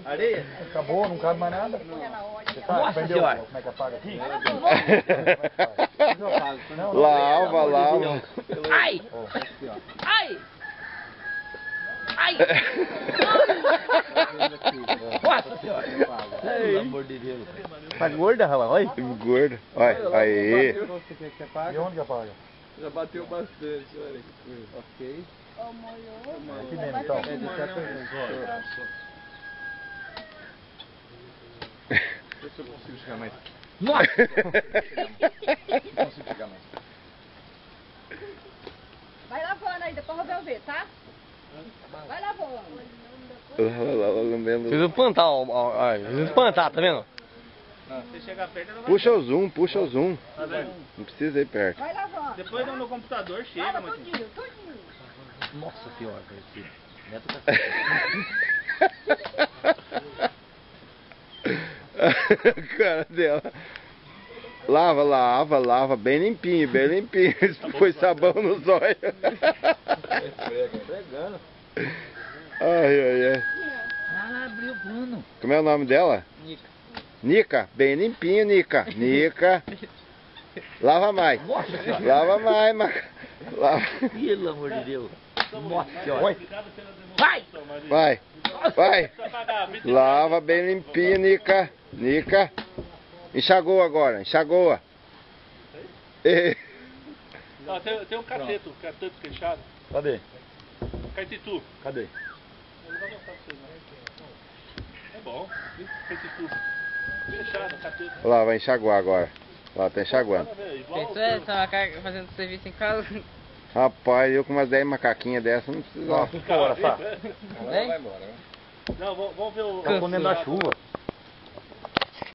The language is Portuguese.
Areia? Acabou, não cabe mais nada. Você sabe, aprendeu como é que apaga aqui? Lava, lava. Ai! Ai! Ai! Nossa senhora! Pelo amor de Deus. Tá gorda, rapaz? Olha. Gordo. Olha, aí. E onde que apaga? Já bateu bastante, olha que coisa. Ok. Aqui dentro, então. Deixa eu consigo chegar mais. Nossa! Não consigo chegar mais. Vai lavando aí, depois eu vou ver, tá? Vai lavando. Lambendo. Fiz um plantar, fiz um plantar, tá vendo? Você chegar perto, não vai. Puxa o zoom, puxa o zoom. Tá vendo? Não precisa ir perto. Vai lavando. Depois no computador chega, Lava Matinho. tudinho, tudinho. Nossa senhora, esse neto tá Cara dela. Lava, lava, lava, bem limpinho, bem limpinho. Foi sabão nos olhos. Pregando. Ai, ai, ai. Ah, abriu o pano. Como é o nome dela? Nica. Nica, bem limpinho, Nica. Nica. Lava mais. Lava mais, lava. Pelo amor de Deus. Nossa senhora. Vai! Vai, vai. Lava bem limpinho, Nica. Nica. Enxagou agora, enxagou. Ó, tem um cateto fechado. Cadê? Caetitu. Cadê? Eu não vou mostrar pra vocês, não. É bom. Caetitu. Fechado, cateto. Lá, vai enxaguar agora. Lá, tá enxaguando. Pensou essa fazendo serviço em casa? Rapaz, eu com umas 10 macaquinhas dessas não preciso. Nossa, fora, tá? Vai embora, né? Não, vamos ver o... Tá escondendo a chuva.